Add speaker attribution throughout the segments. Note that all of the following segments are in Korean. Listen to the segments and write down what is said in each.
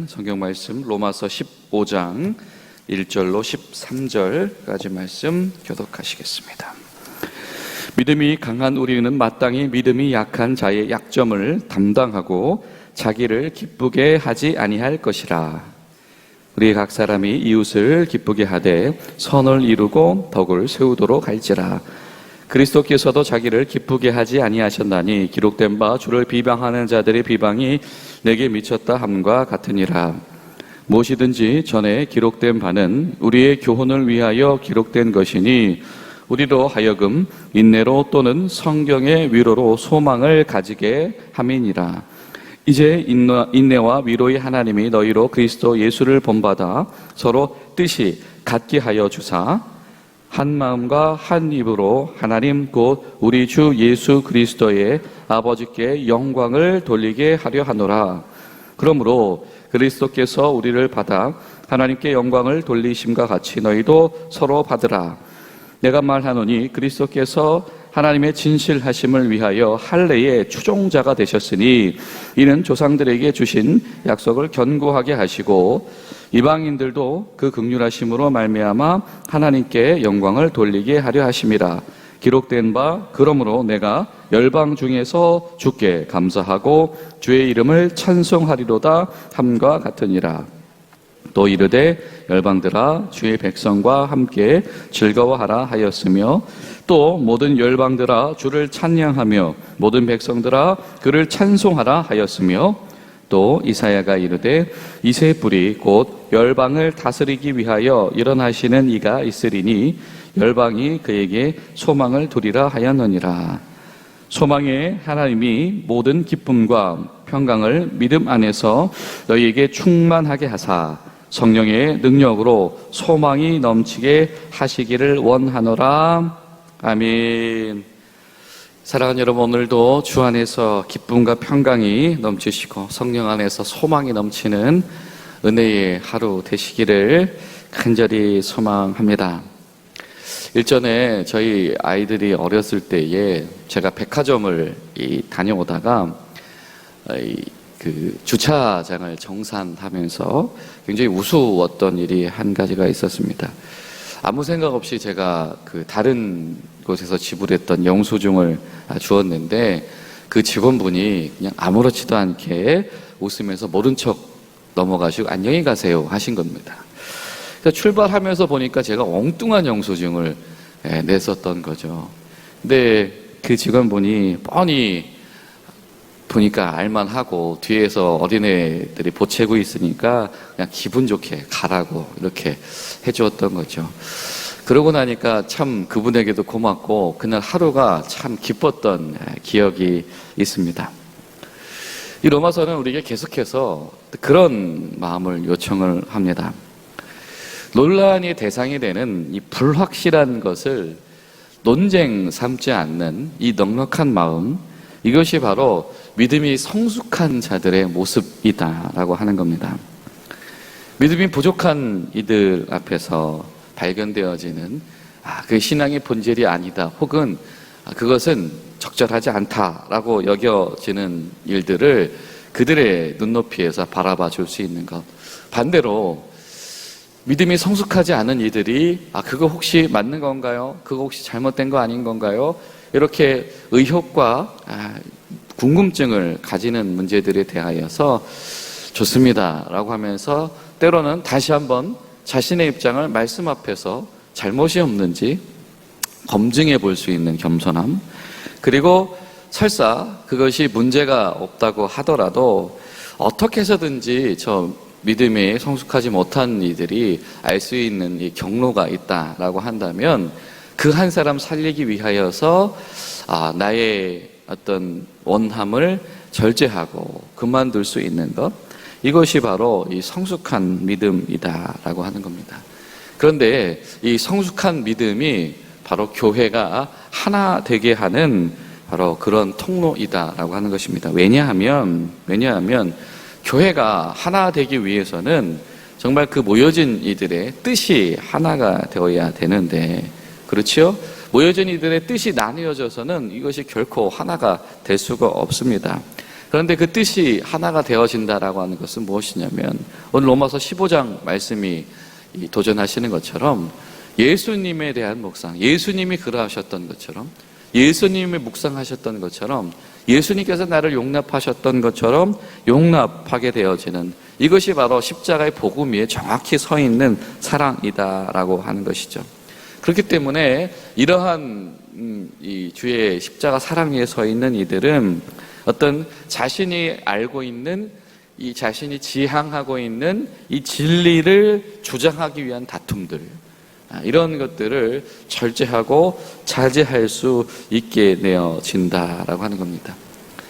Speaker 1: 성경 말씀 로마서 15장 1절로 13절까지 말씀 교독하시겠습니다. 믿음이 강한 우리는 마땅히 믿음이 약한 자의 약점을 담당하고 자기를 기쁘게 하지 아니할 것이라. 우리 각 사람이 이웃을 기쁘게 하되 선을 이루고 덕을 세우도록 할지라. 그리스도께서도 자기를 기쁘게 하지 아니하셨나니 기록된 바 주를 비방하는 자들의 비방이 내게 미쳤다 함과 같으니라. 무엇이든지 전에 기록된 바는 우리의 교훈을 위하여 기록된 것이니 우리로 하여금 인내로 또는 성경의 위로로 소망을 가지게 함이니라. 이제 인내와 위로의 하나님이 너희로 그리스도 예수를 본받아 서로 뜻이 같게 하여 주사 한 마음과 한 입으로 하나님 곧 우리 주 예수 그리스도의 아버지께 영광을 돌리게 하려 하노라. 그러므로 그리스도께서 우리를 받아 하나님께 영광을 돌리심과 같이 너희도 서로 받으라. 내가 말하노니 그리스도께서 하나님의 진실하심을 위하여 할례의 추종자가 되셨으니 이는 조상들에게 주신 약속을 견고하게 하시고 이방인들도 그 긍휼하심으로 말미암아 하나님께 영광을 돌리게 하려 하심이라. 기록된 바 그러므로 내가 열방 중에서 주께 감사하고 주의 이름을 찬송하리로다 함과 같으니라. 또 이르되 열방들아 주의 백성과 함께 즐거워하라 하였으며 또 모든 열방들아 주를 찬양하며 모든 백성들아 그를 찬송하라 하였으며 또 이사야가 이르되 이새 뿔이 곧 열방을 다스리기 위하여 일어나시는 이가 있으리니 열방이 그에게 소망을 두리라 하였느니라. 소망의 하나님이 모든 기쁨과 평강을 믿음 안에서 너희에게 충만하게 하사 성령의 능력으로 소망이 넘치게 하시기를 원하노라. 아멘. 사랑하는 여러분, 오늘도 주 안에서 기쁨과 평강이 넘치시고 성령 안에서 소망이 넘치는 은혜의 하루 되시기를 간절히 소망합니다. 일전에 저희 아이들이 어렸을 때에 제가 백화점을 다녀오다가 그 주차장을 정산하면서 굉장히 우스웠던 일이 한 가지가 있었습니다. 아무 생각 없이 제가 그 다른 곳에서 지불했던 영수증을 주었는데 그 직원분이 그냥 아무렇지도 않게 웃으면서 모른 척 넘어가시고 안녕히 가세요 하신 겁니다. 그래서 출발하면서 보니까 제가 엉뚱한 영수증을 냈었던 거죠. 근데 그 직원분이 뻔히 보니까 알만하고 뒤에서 어린애들이 보채고 있으니까 그냥 기분 좋게 가라고 이렇게 해주었던 거죠. 그러고 나니까 참 그분에게도 고맙고 그날 하루가 참 기뻤던 기억이 있습니다. 이 로마서는 우리에게 계속해서 그런 마음을 요청을 합니다. 논란의 대상이 되는 이 불확실한 것을 논쟁 삼지 않는 이 넉넉한 마음, 이것이 바로 믿음이 성숙한 자들의 모습이다라고 하는 겁니다. 믿음이 부족한 이들 앞에서 발견되어지는 그 신앙의 본질이 아니다, 혹은 그것은 적절하지 않다라고 여겨지는 일들을 그들의 눈높이에서 바라봐 줄 수 있는 것. 반대로 믿음이 성숙하지 않은 이들이 그거 혹시 맞는 건가요? 그거 혹시 잘못된 거 아닌 건가요? 이렇게 의혹과 궁금증을 가지는 문제들에 대하여서 좋습니다 라고 하면서 때로는 다시 한번 자신의 입장을 말씀 앞에서 잘못이 없는지 검증해 볼 수 있는 겸손함, 그리고 설사 그것이 문제가 없다고 하더라도 어떻게 해서든지 저 믿음이 성숙하지 못한 이들이 알 수 있는 이 경로가 있다라고 한다면 그 한 사람 살리기 위하여서 나의 어떤 원함을 절제하고 그만둘 수 있는 것, 이것이 바로 이 성숙한 믿음이다라고 하는 겁니다. 그런데 이 성숙한 믿음이 바로 교회가 하나 되게 하는 바로 그런 통로이다라고 하는 것입니다. 왜냐하면 교회가 하나 되기 위해서는 정말 그 모여진 이들의 뜻이 하나가 되어야 되는데, 그렇죠? 모여진 이들의 뜻이 나뉘어져서는 이것이 결코 하나가 될 수가 없습니다. 그런데 그 뜻이 하나가 되어진다라고 하는 것은 무엇이냐면, 오늘 로마서 15장 말씀이 도전하시는 것처럼 예수님에 대한 묵상, 예수님이 그러하셨던 것처럼, 예수님이 묵상하셨던 것처럼, 예수님께서 나를 용납하셨던 것처럼 용납하게 되어지는, 이것이 바로 십자가의 복음 위에 정확히 서 있는 사랑이다라고 하는 것이죠. 그렇기 때문에 이러한 이 주의 십자가 사랑 위에 서 있는 이들은 어떤 자신이 알고 있는, 이 자신이 지향하고 있는 이 진리를 주장하기 위한 다툼들, 이런 것들을 절제하고 자제할 수 있게 되어진다라고 하는 겁니다.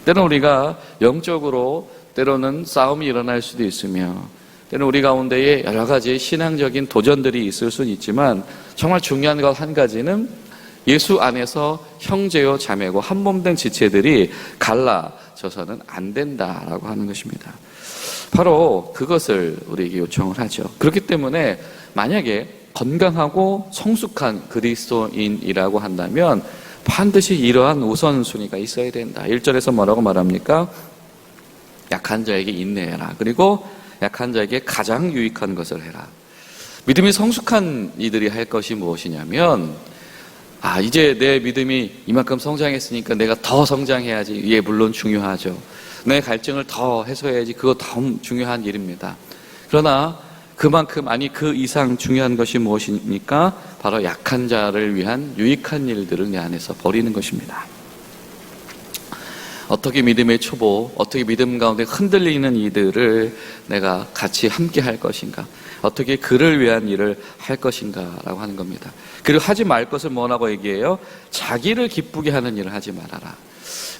Speaker 1: 때로는 우리가 영적으로 때로는 싸움이 일어날 수도 있으며, 때로는 우리 가운데에 여러 가지 신앙적인 도전들이 있을 수는 있지만, 정말 중요한 것 한 가지는 예수 안에서 형제요 자매고 한 몸 된 지체들이 갈라져서는 안 된다라고 하는 것입니다. 바로 그것을 우리에게 요청을 하죠. 그렇기 때문에 만약에 건강하고 성숙한 그리스도인이라고 한다면 반드시 이러한 우선순위가 있어야 된다. 1절에서 뭐라고 말합니까? 약한 자에게 인내해라. 그리고 약한 자에게 가장 유익한 것을 해라. 믿음이 성숙한 이들이 할 것이 무엇이냐면, 이제 내 믿음이 이만큼 성장했으니까 내가 더 성장해야지. 예, 물론 중요하죠. 내 갈증을 더 해소해야지. 그거 더 중요한 일입니다. 그러나 그만큼, 아니 그 이상 중요한 것이 무엇입니까? 바로 약한 자를 위한 유익한 일들을 내 안에서 벌이는 것입니다. 어떻게 믿음의 초보, 어떻게 믿음 가운데 흔들리는 이들을 내가 같이 함께 할 것인가, 어떻게 그를 위한 일을 할 것인가 라고 하는 겁니다. 그리고 하지 말 것을 뭐라고 얘기해요? 자기를 기쁘게 하는 일을 하지 말아라.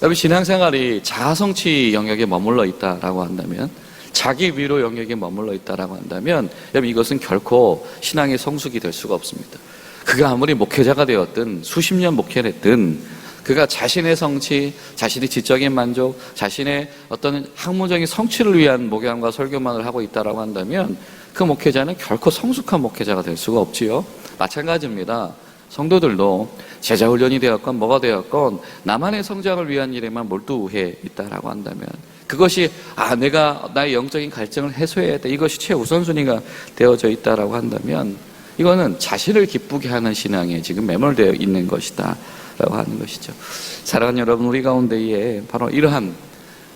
Speaker 1: 여러분, 신앙생활이 자아성취 영역에 머물러 있다라고 한다면, 자기 위로 영역에 머물러 있다라고 한다면, 여러분, 이것은 결코 신앙의 성숙이 될 수가 없습니다. 그가 아무리 목회자가 되었든 수십 년 목회를 했든, 그가 자신의 성취, 자신의 지적인 만족, 자신의 어떤 학문적인 성취를 위한 목양과 설교만을 하고 있다라고 한다면 그 목회자는 결코 성숙한 목회자가 될 수가 없지요. 마찬가지입니다. 성도들도 제자훈련이 되었건 뭐가 되었건 나만의 성장을 위한 일에만 몰두해 있다라고 한다면, 그것이 내가 나의 영적인 갈증을 해소해야 돼, 이것이 최우선순위가 되어져 있다라고 한다면, 이거는 자신을 기쁘게 하는 신앙에 지금 매몰되어 있는 것이다 라고 하는 것이죠. 사랑하는 여러분, 우리 가운데에 바로 이러한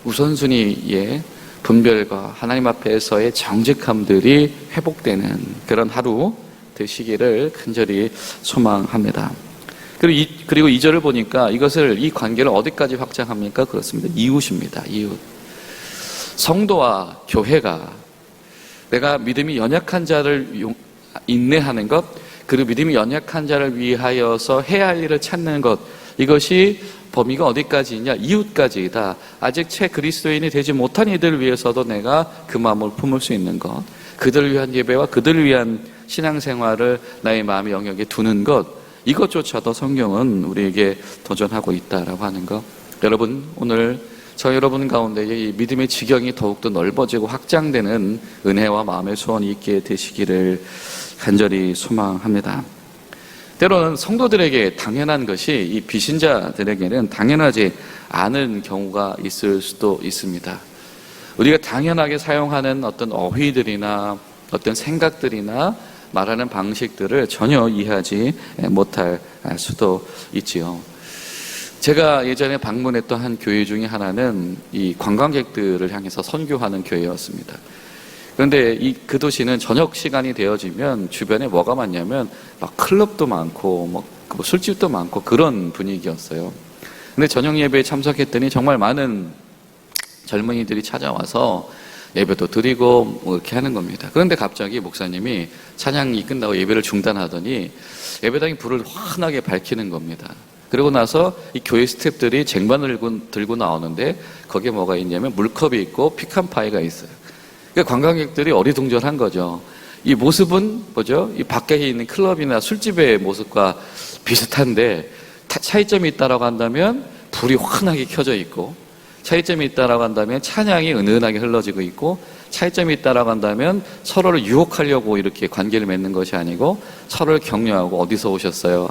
Speaker 1: 우선순위의 분별과 하나님 앞에서의 정직함들이 회복되는 그런 하루 되시기를 간절히 소망합니다. 그리고 2절을 보니까 이 관계를 어디까지 확장합니까? 그렇습니다. 이웃입니다. 이웃. 성도와 교회가 내가 믿음이 연약한 자를 인내하는 것, 그리고 믿음이 연약한 자를 위하여서 해야 할 일을 찾는 것, 이것이 범위가 어디까지 있냐? 이웃까지이다. 아직 채 그리스도인이 되지 못한 이들을 위해서도 내가 그 마음을 품을 수 있는 것, 그들을 위한 예배와 그들을 위한 신앙생활을 나의 마음의 영역에 두는 것, 이것조차도 성경은 우리에게 도전하고 있다라고 하는 것. 여러분, 오늘 저 여러분 가운데 이 믿음의 지경이 더욱더 넓어지고 확장되는 은혜와 마음의 소원이 있게 되시기를 간절히 소망합니다. 때로는 성도들에게 당연한 것이 이 비신자들에게는 당연하지 않은 경우가 있을 수도 있습니다. 우리가 당연하게 사용하는 어떤 어휘들이나 어떤 생각들이나 말하는 방식들을 전혀 이해하지 못할 수도 있지요. 제가 예전에 방문했던 한 교회 중에 하나는 이 관광객들을 향해서 선교하는 교회였습니다. 그런데 그 도시는 저녁 시간이 되어지면 주변에 뭐가 많냐면 막 클럽도 많고 뭐 술집도 많고 그런 분위기였어요. 근데 저녁 예배에 참석했더니 정말 많은 젊은이들이 찾아와서 예배도 드리고 뭐 이렇게 하는 겁니다. 그런데 갑자기 목사님이 찬양이 끝나고 예배를 중단하더니 예배당에 불을 환하게 밝히는 겁니다. 그리고 나서 이 교회 스태프들이 쟁반을 들고 나오는데 거기에 뭐가 있냐면 물컵이 있고 피칸파이가 있어요. 그러니까 관광객들이 어리둥절한 거죠. 이 모습은 뭐죠? 이 밖에 있는 클럽이나 술집의 모습과 비슷한데 차이점이 있다라고 한다면 불이 환하게 켜져 있고, 차이점이 있다라고 한다면 찬양이 은은하게 흘러지고 있고, 차이점이 있다라고 한다면 서로를 유혹하려고 이렇게 관계를 맺는 것이 아니고 서로를 격려하고 어디서 오셨어요?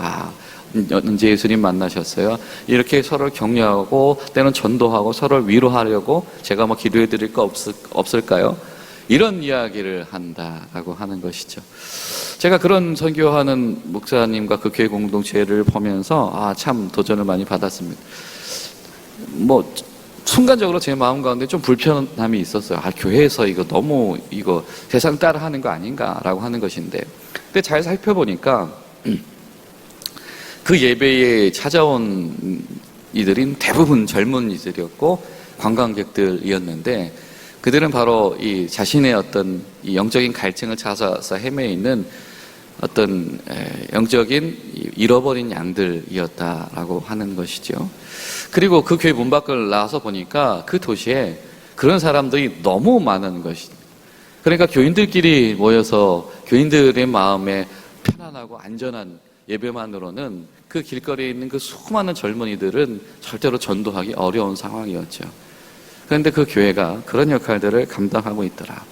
Speaker 1: 언제 예수님 만나셨어요? 이렇게 서로를 격려하고 때는 전도하고 서로를 위로하려고 제가 뭐 기도해 드릴 거 없을까요? 이런 이야기를 한다라고 하는 것이죠. 제가 그런 선교하는 목사님과 그 교회 공동체를 보면서 참 도전을 많이 받았습니다. 뭐 순간적으로 제 마음 가운데 좀 불편함이 있었어요. 교회에서 이거 너무 세상 따라 하는 거 아닌가라고 하는 것인데, 근데 잘 살펴보니까 그 예배에 찾아온 이들인 대부분 젊은 이들이었고 관광객들이었는데, 그들은 바로 이 자신의 어떤 이 영적인 갈증을 찾아서 헤매 있는 어떤 영적인 잃어버린 양들이었다라고 하는 것이죠. 그리고 그 교회 문 밖을 나와서 보니까 그 도시에 그런 사람들이 너무 많은 것입니다. 그러니까 교인들끼리 모여서 교인들의 마음에 편안하고 안전한 예배만으로는 그 길거리에 있는 그 수많은 젊은이들은 절대로 전도하기 어려운 상황이었죠. 그런데 그 교회가 그런 역할들을 감당하고 있더라.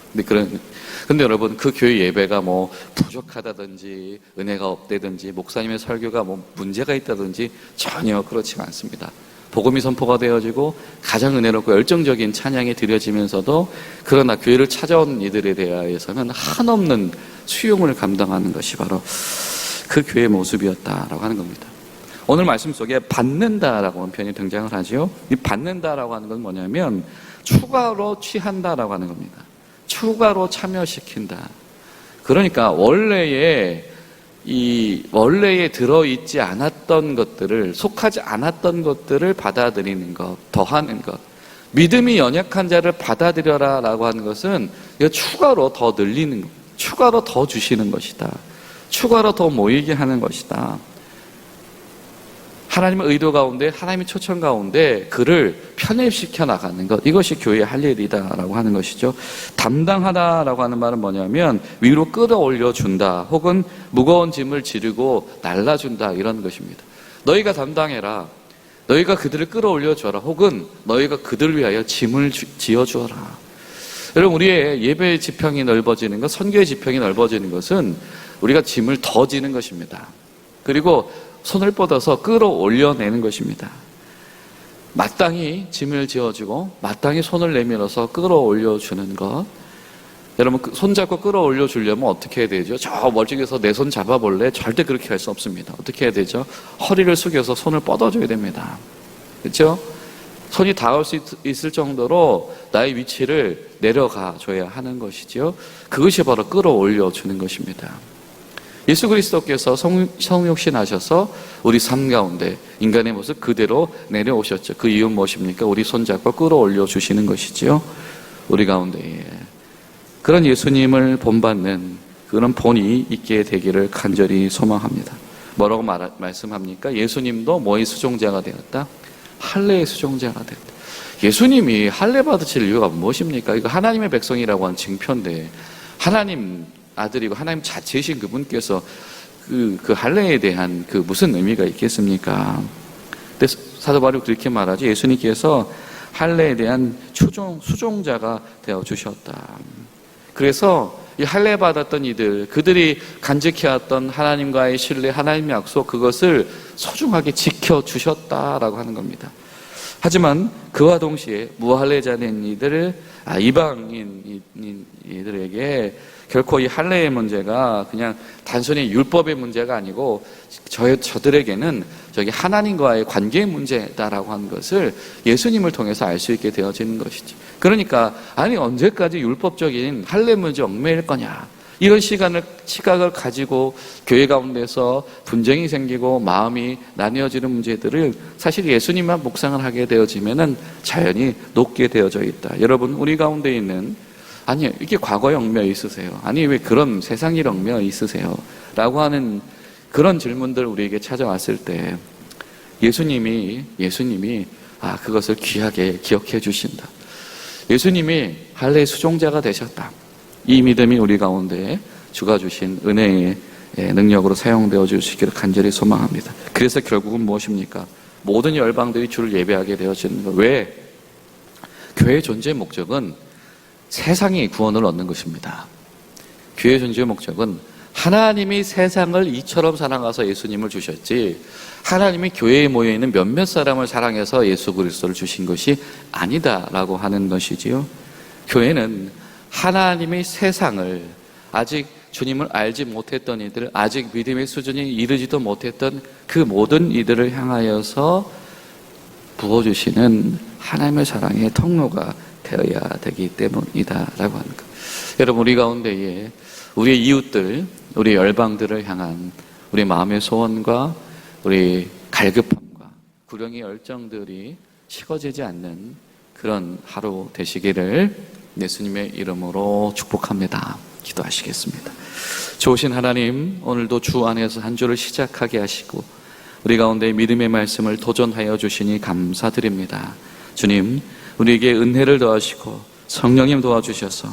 Speaker 1: 근데 여러분, 그 교회 예배가 뭐 부족하다든지 은혜가 없다든지 목사님의 설교가 뭐 문제가 있다든지 전혀 그렇지 않습니다. 복음이 선포가 되어지고 가장 은혜롭고 열정적인 찬양이 드려지면서도, 그러나 교회를 찾아온 이들에 대하여서는 한없는 수용을 감당하는 것이 바로 그 교회의 모습이었다라고 하는 겁니다. 오늘 말씀 속에 받는다라고 하는 표현이 등장을 하죠. 이 받는다라고 하는 건 뭐냐면 추가로 취한다라고 하는 겁니다. 추가로 참여시킨다. 그러니까 원래에 들어있지 않았던 것들을, 속하지 않았던 것들을 받아들이는 것, 더하는 것. 믿음이 연약한 자를 받아들여라 라고 하는 것은 추가로 더 늘리는 것, 추가로 더 주시는 것이다. 추가로 더 모이게 하는 것이다. 하나님의 의도 가운데, 하나님의 초청 가운데 그를 편입시켜 나가는 것, 이것이 교회의 할 일이다라고 하는 것이죠. 담당하다라고 하는 말은 뭐냐면 위로 끌어올려 준다, 혹은 무거운 짐을 지르고 날라준다, 이런 것입니다. 너희가 담당해라, 너희가 그들을 끌어올려 줘라, 혹은 너희가 그들을 위하여 짐을 지어주어라. 여러분, 우리의 예배 지평이 넓어지는 것, 선교의 지평이 넓어지는 것은 우리가 짐을 더 지는 것입니다. 그리고 손을 뻗어서 끌어올려내는 것입니다. 마땅히 짐을 지어주고 마땅히 손을 내밀어서 끌어올려주는 것. 여러분, 손잡고 끌어올려주려면 어떻게 해야 되죠? 저 멀찍이서 내 손 잡아볼래? 절대 그렇게 할 수 없습니다. 어떻게 해야 되죠? 허리를 숙여서 손을 뻗어줘야 됩니다. 그렇죠? 손이 닿을 수 있을 정도로 나의 위치를 내려가 줘야 하는 것이죠. 그것이 바로 끌어올려주는 것입니다. 예수 그리스도께서 성육신하셔서 우리 삶 가운데 인간의 모습 그대로 내려오셨죠. 그 이유는 무엇입니까? 우리 손잡고 끌어올려 주시는 것이지요. 우리 가운데 그런 예수님을 본받는 그런 본이 있게 되기를 간절히 소망합니다. 뭐라고 말씀합니까? 예수님도 뭐의 수종자가 되었다? 할례의 수종자가 되었다. 예수님이 할례 받으실 이유가 무엇입니까? 이거 하나님의 백성이라고 하는 징표인데, 하나님 아들이고 하나님 자체이신 그분께서 그 할례에 대한 그 무슨 의미가 있겠습니까? 근데 사도 바울이 그렇게 말하죠. 예수님께서 할례에 대한 수종자가 되어 주셨다. 그래서 이 할례 받았던 이들, 그들이 간직해 왔던 하나님과의 신뢰, 하나님의 약속, 그것을 소중하게 지켜 주셨다라고 하는 겁니다. 하지만 그와 동시에 무할례자된 이들을 이방인 이들에게 결코 이 할례의 문제가 그냥 단순히 율법의 문제가 아니고 저들에게는 저기 하나님과의 관계의 문제다라고 하는 것을 예수님을 통해서 알 수 있게 되어지는 것이죠. 그러니까 언제까지 율법적인 할례 문제 얽매일 거냐, 이런 시각을 가지고 교회 가운데서 분쟁이 생기고 마음이 나뉘어지는 문제들을 사실 예수님만 묵상을 하게 되어지면은 자연히 녹게 되어져 있다. 여러분, 우리 가운데 있는 이게 과거에 얽매여 있으세요? 왜 그런 세상 일 얽매여 있으세요? 라고 하는 그런 질문들 우리에게 찾아왔을 때 예수님이 그것을 귀하게 기억해 주신다. 예수님이 할례의 수종자가 되셨다. 이 믿음이 우리 가운데 주가 주신 은혜의 능력으로 사용되어 주시기를 간절히 소망합니다. 그래서 결국은 무엇입니까? 모든 열방들이 주를 예배하게 되어지는 것. 왜? 교회의 존재의 목적은 세상이 구원을 얻는 것입니다. 교회 존재의 목적은 하나님이 세상을 이처럼 사랑하사 예수님을 주셨지, 하나님이 교회에 모여있는 몇몇 사람을 사랑해서 예수 그리스도를 주신 것이 아니다라고 하는 것이지요. 교회는 하나님이 세상을, 아직 주님을 알지 못했던 이들, 아직 믿음의 수준이 이르지도 못했던 그 모든 이들을 향하여서 부어주시는 하나님의 사랑의 통로가 되어야 되기 때문이다라고 하는 것. 여러분, 우리 가운데에 우리의 이웃들, 우리 열방들을 향한 우리 마음의 소원과 우리 갈급함과 구령의 열정들이 식어지지 않는 그런 하루 되시기를 예수님의 이름으로 축복합니다. 기도하시겠습니다. 좋으신 하나님, 오늘도 주 안에서 한 주를 시작하게 하시고 우리 가운데 믿음의 말씀을 도전하여 주시니 감사드립니다. 주님, 우리에게 은혜를 더하시고 성령님 도와주셔서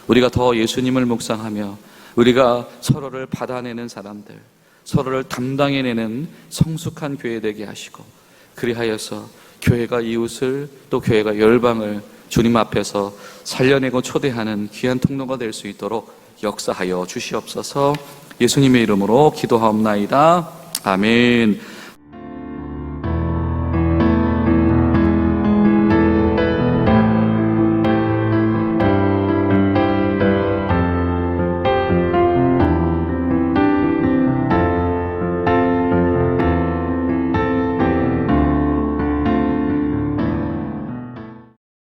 Speaker 1: 우리가 더 예수님을 묵상하며 우리가 서로를 받아내는 사람들, 서로를 담당해내는 성숙한 교회 되게 하시고, 그리하여서 교회가 이웃을, 또 교회가 열방을 주님 앞에서 살려내고 초대하는 귀한 통로가 될 수 있도록 역사하여 주시옵소서. 예수님의 이름으로 기도하옵나이다. 아멘.